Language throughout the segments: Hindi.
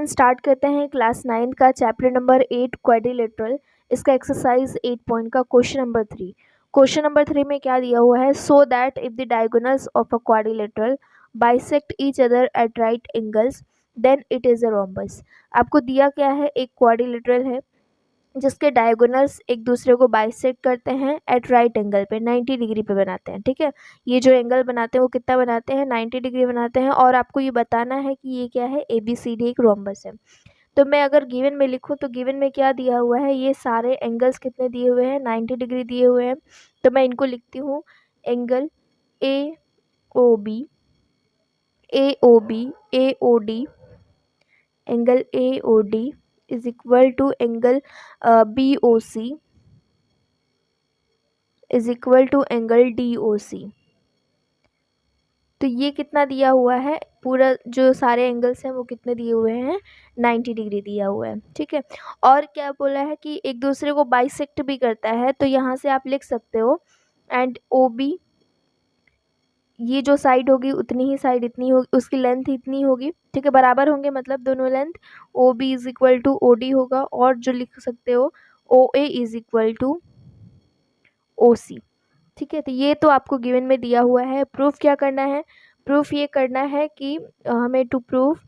अपन स्टार्ट करते हैं क्लास 9 का चैप्टर नंबर 8 क्वाड्रिलेटरल। इसका एक्सरसाइज 8 पॉइंट का क्वेश्चन नंबर 3। क्वेश्चन नंबर 3 में क्या दिया हुआ है, so that if the diagonals of a quadrilateral bisect each other at right angles then it is a rhombus. आपको दिया क्या है, एक क्वाड्रिलेटरल है जिसके डायगोनल्स एक दूसरे को बाइसेक्ट करते हैं एट राइट एंगल पे 90 डिग्री पे बनाते हैं। ठीक है, ये जो एंगल बनाते हैं वो कितना बनाते हैं, 90 डिग्री बनाते हैं। और आपको ये बताना है कि ये क्या है, ABCD एक रोम्बस है। तो मैं अगर गिवन में लिखूँ तो गिवन में क्या दिया हुआ है, ये सारे एंगल्स कितने दिए हुए हैं, 90 डिग्री दिए हुए हैं। तो मैं इनको लिखती हूँ, angle AOB, AOB, AOD, angle AOD is equal to angle BOC is equal to angle DOC। तो ये कितना दिया हुआ है, पूरा जो सारे एंगल्स हैं वो कितने दिए हुए हैं, 90 डिग्री दिया हुआ है। ठीक है, और क्या बोला है कि एक दूसरे को बाइसेक्ट भी करता है। तो यहाँ से आप लिख सकते हो एंड OB, ये जो साइड होगी उतनी ही साइड इतनी होगी, उसकी लेंथ इतनी होगी। ठीक है, बराबर होंगे मतलब दोनों length. OB is equal to OD होगा, और जो लिख सकते हो OA is equal to OC। ठीक है, तो ये तो आपको गिवन में दिया हुआ है। प्रूफ क्या करना है, प्रूफ ये करना है कि हमें टू प्रूव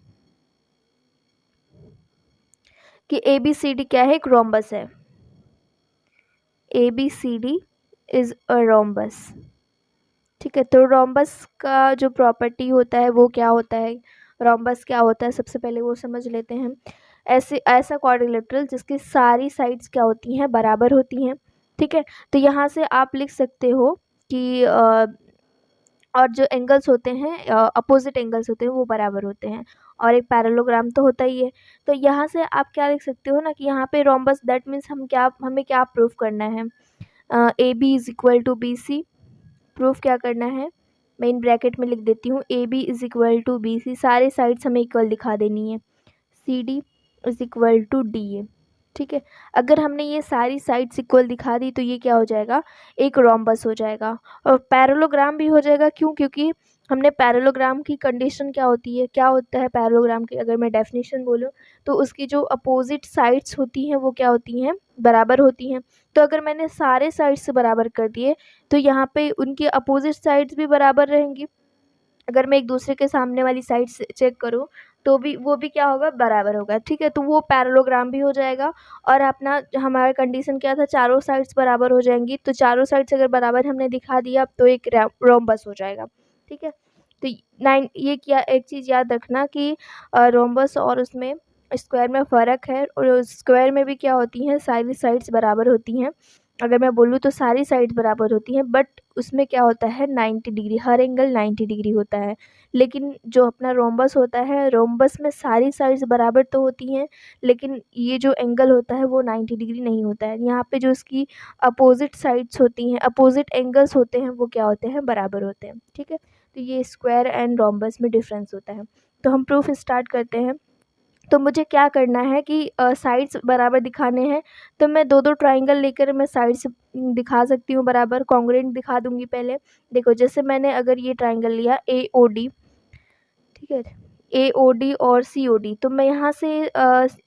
कि ABCD क्या है, एक रोम्बस है। ABCD is a rhombus. ठीक है, तो रोम्बस का जो प्रॉपर्टी होता है वो क्या होता है, रोम्बस क्या होता है सबसे पहले वो समझ लेते हैं। ऐसा क्वाड्रिलेटरल जिसकी सारी साइड्स क्या होती हैं, बराबर होती हैं। ठीक है, तो यहाँ से आप लिख सकते हो कि और जो एंगल्स होते हैं, अपोजिट एंगल्स होते हैं वो बराबर होते हैं, और एक पैरेललोग्राम तो होता ही है। तो यहाँ से आप क्या लिख सकते हो ना कि यहाँ पे रोम्बस, दैट मीन्स हमें क्या प्रूफ करना है, AB is equal to BC। Proof क्या करना है, मैं इन ब्रैकेट में लिख देती हूँ, AB is equal to BC, सारे साइड्स हमें इक्वल दिखा देनी है। CD is equal to DA। ठीक है, अगर हमने ये सारी साइड्स इक्वल दिखा दी तो ये क्या हो जाएगा, एक रोम्बस हो जाएगा। और पैरेललोग्राम भी हो जाएगा, क्यों, क्योंकि हमने पैरेललोग्राम की कंडीशन क्या होती है, क्या होता है पैरेललोग्राम की, अगर मैं डेफिनेशन बोलूँ तो उसकी जो अपोजिट साइड्स होती हैं वो क्या होती हैं, बराबर होती हैं। तो अगर मैंने सारे साइड्स से बराबर कर दिए तो यहाँ पे उनकी अपोजिट साइड्स भी बराबर रहेंगी। अगर मैं एक दूसरे के सामने वाली साइड से चेक करूँ तो भी वो भी क्या होगा, बराबर होगा। ठीक है, तो वो पैरेललोग्राम भी हो जाएगा। और अपना हमारा कंडीशन क्या था, चारों साइड्स बराबर हो जाएंगी। तो चारों साइड्स अगर बराबर हमने दिखा दिया तो एक रोम्बस हो जाएगा। ठीक है, तो ये क्या, एक चीज़ याद रखना कि रोम्बस और उसमें स्क्वायर में फ़र्क है। और स्क्वायर में भी क्या होती हैं, सारी साइड्स बराबर होती हैं। अगर मैं बोलूँ तो सारी साइड्स बराबर होती हैं, बट उसमें क्या होता है, 90 डिग्री, हर एंगल 90 डिग्री होता है। लेकिन जो अपना रोम्बस होता है, रोम्बस में सारी साइड्स बराबर तो होती हैं, लेकिन ये जो एंगल होता है वो 90 डिग्री नहीं होता है। यहाँ पे जो इसकी अपोजिट साइड्स होती हैं, अपोजिट एंगल्स होते हैं, वो क्या होते हैं, बराबर होते हैं। ठीक है, तो ये स्क्वायर एंड रोम्बस में डिफरेंस होता है। तो हम प्रूफ स्टार्ट करते हैं। तो मुझे क्या करना है कि साइड्स बराबर दिखाने हैं। तो मैं दो दो ट्राइंगल लेकर मैं साइड्स दिखा सकती हूँ बराबर, कॉन्ग्रुएंट दिखा दूंगी। पहले देखो, जैसे मैंने अगर ये ट्राइंगल लिया AOD, ठीक है, AOD और COD, तो मैं यहाँ से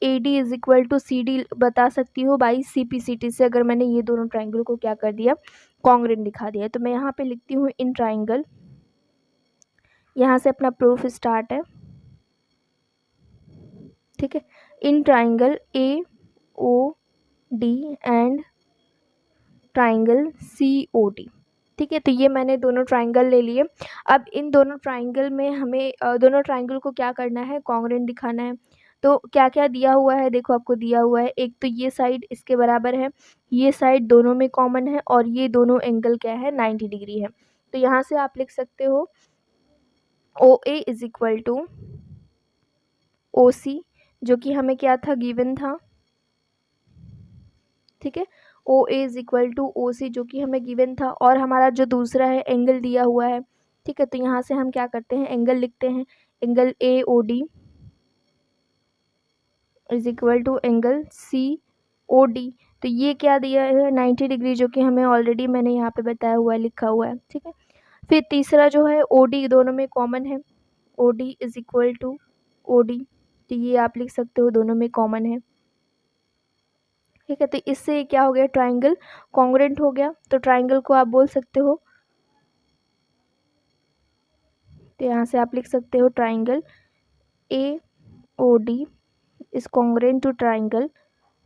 AD is equal to CD बता सकती हूँ बाई CPCT से। अगर मैंने ये दोनों ट्राइंगल को क्या कर दिया, कॉन्ग्रुएंट दिखा दिया, तो मैं यहाँ पे लिखती हूँ इन ट्राइंगल। यहाँ से अपना प्रूफ स्टार्ट है। ठीक है, in triangle AOD and triangle COD। ठीक है, तो ये मैंने दोनों ट्राइंगल ले लिए। अब इन दोनों ट्राइंगल में हमें दोनों ट्राइंगल को क्या करना है, कॉन्ग्रुएंट दिखाना है। तो क्या क्या दिया हुआ है, देखो आपको दिया हुआ है, एक तो ये साइड इसके बराबर है, ये साइड दोनों में कॉमन है, और ये दोनों एंगल क्या है, 90 डिग्री है। तो यहाँ से आप लिख सकते हो OA is equal to OC, जो कि हमें क्या था, गिवन था। ठीक है, OA is equal to OC, जो कि हमें गिवन था। और हमारा जो दूसरा है एंगल दिया हुआ है। ठीक है, तो यहाँ से हम क्या करते हैं, एंगल लिखते हैं, angle AOD is equal to angle COD। तो ये क्या दिया है, 90 डिग्री, जो कि हमें ऑलरेडी मैंने यहाँ पे बताया हुआ है, लिखा हुआ है। ठीक है, फिर तीसरा जो है OD, दोनों में कॉमन है, OD is equal to OD। तो ये आप लिख सकते हो दोनों में कॉमन है। ठीक है, तो इससे क्या हो गया, ट्राइंगल कॉन्ग्रुएंट हो गया। तो ट्राइंगल को आप बोल सकते हो, तो यहाँ से आप लिख सकते हो triangle AOD is congruent to triangle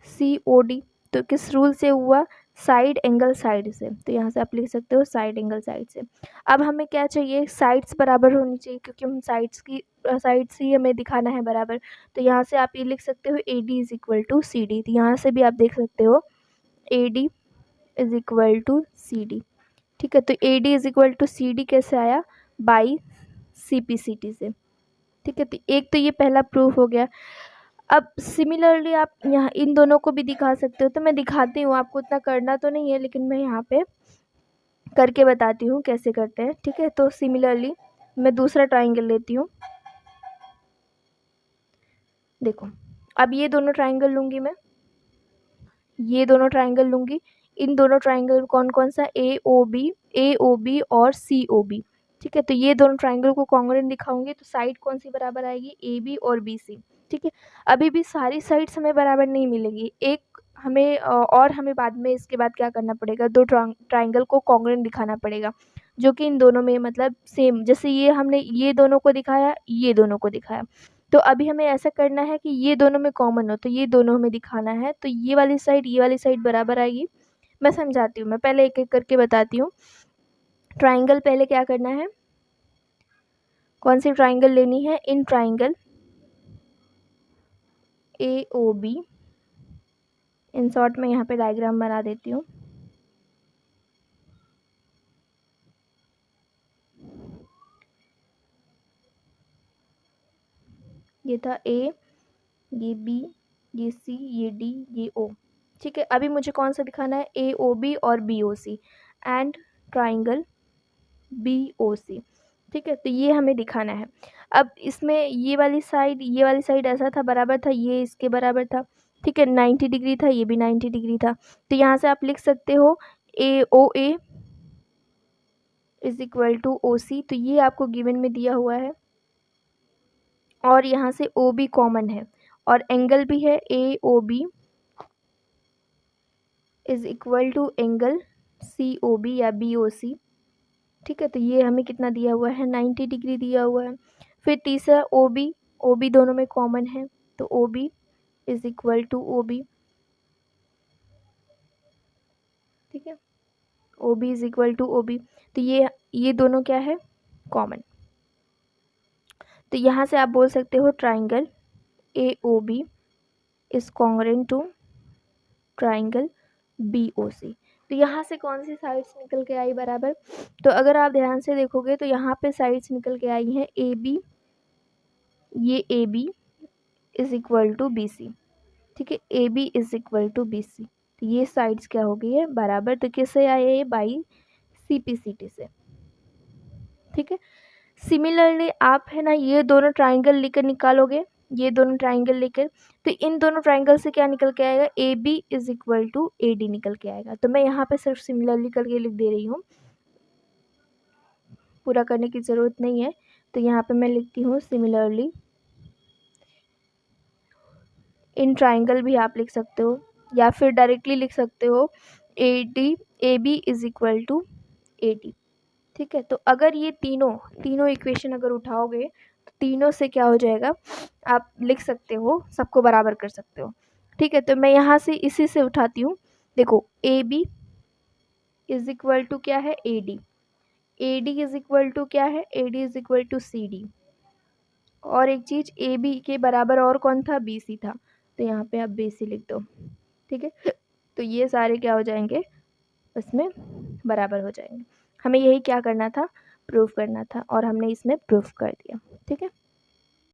COD। तो किस रूल से हुआ, साइड एंगल साइड से। तो यहाँ से आप लिख सकते हो साइड एंगल साइड से। अब हमें क्या चाहिए, साइड्स बराबर होनी चाहिए, क्योंकि हम साइड्स ही हमें दिखाना है बराबर। तो यहाँ से आप ये लिख सकते हो AD is equal to CD। तो यहाँ से भी आप देख सकते हो AD is equal to CD। ठीक है, तो AD is equal to CD कैसे आया, बाई CPCT से। ठीक है, तो एक तो ये पहला प्रूफ हो गया। अब सिमिलरली आप यहाँ इन दोनों को भी दिखा सकते हो। तो मैं दिखाती हूँ, आपको उतना करना तो नहीं है, लेकिन मैं यहाँ पे करके बताती हूँ कैसे करते हैं। ठीक है, तो सिमिलरली मैं दूसरा ट्राइंगल लेती हूँ। देखो, अब ये दोनों ट्राइंगल लूँगी मैं, ये दोनों ट्राइंगल लूँगी। इन दोनों ट्राइंगल कौन कौन सा, AOB और COB। ठीक है, तो ये दोनों ट्राइंगल को कॉन्ग्रुएंट दिखाऊंगी। तो साइड कौन सी बराबर आएगी, AB और BC। ठीक है, अभी भी सारी साइड्स हमें बराबर नहीं मिलेगी, एक हमें और हमें बाद में इसके बाद क्या करना पड़ेगा, दो ट्राइंगल को कॉन्ग्रुएंट दिखाना पड़ेगा, जो कि इन दोनों में मतलब सेम, जैसे ये हमने ये दोनों को दिखाया, ये दोनों को दिखाया। तो अभी हमें ऐसा करना है कि ये दोनों में कॉमन हो, तो ये दोनों हमें दिखाना है। तो ये वाली साइड बराबर आएगी। मैं समझाती हूँ, मैं पहले एक एक करके बताती हूँ। ट्राइंगल पहले क्या करना है, कौन सी ट्राइंगल लेनी है, in triangle AOB। In short में यहाँ पे डायग्राम बना देती हूँ। ये था A, ये B, ये C, ये D, ये O। ठीक है, अभी मुझे कौन सा दिखाना है, AOB और BOC एंड ट्राइंगल BOC। ठीक है, तो ये हमें दिखाना है। अब इसमें ये वाली साइड ऐसा था, बराबर था, ये इसके बराबर था। ठीक है, 90 डिग्री था, ये भी 90 डिग्री था। तो यहाँ से आप लिख सकते हो AOA is equal to OC। तो ये आपको गिवन में दिया हुआ है, और यहाँ से OB कॉमन है, और एंगल भी है AOB is equal to angle COB या BOC। ठीक है, तो ये हमें कितना दिया हुआ है, 90 डिग्री दिया हुआ है। फिर तीसरा OB दोनों में कॉमन है, तो OB is equal to OB। ठीक है, OB is equal to OB। तो ये दोनों क्या है, कॉमन। तो यहाँ से आप बोल सकते हो triangle AOB is congruent to triangle BOC। तो यहाँ से कौन सी साइड्स निकल के आई बराबर, तो अगर आप ध्यान से देखोगे तो यहाँ पे साइड्स निकल के आई हैं AB, ये AB is equal to BC। ठीक है, AB is equal to BC। तो ये साइड्स क्या हो गई है, बराबर। तो किससे आए ये, बाई CPCT से। ठीक है, सिमिलरली आप है ना ये दोनों ट्राइंगल लेकर निकालोगे, ये दोनों ट्राइंगल लेकर, तो इन दोनों ट्राइंगल से क्या निकल के आएगा, AB is equal to AD निकल के आएगा। तो मैं यहाँ पे सिर्फ सिमिलरली करके लिख दे रही हूँ, पूरा करने की ज़रूरत नहीं है। तो यहाँ पे मैं लिखती हूँ सिमिलरली इन ट्राइंगल भी आप लिख सकते हो, या फिर डायरेक्टली लिख सकते हो AB is equal to AD। ठीक है, तो अगर ये तीनों इक्वेशन अगर उठाओगे तो तीनों से क्या हो जाएगा, आप लिख सकते हो, सबको बराबर कर सकते हो। ठीक है, तो मैं यहाँ से इसी से उठाती हूँ। देखो, AB इज इक्वल टू क्या है, AD इज इक्वल टू क्या है, AD is equal to CD। और एक चीज़, AB के बराबर और कौन था, BC था। तो यहाँ पे आप BC लिख दो। ठीक है, तो ये सारे क्या हो जाएंगे, उसमें बराबर हो जाएंगे। हमें यही क्या करना था, प्रूफ करना था, और हमने इसमें प्रूफ कर दिया। ठीक है।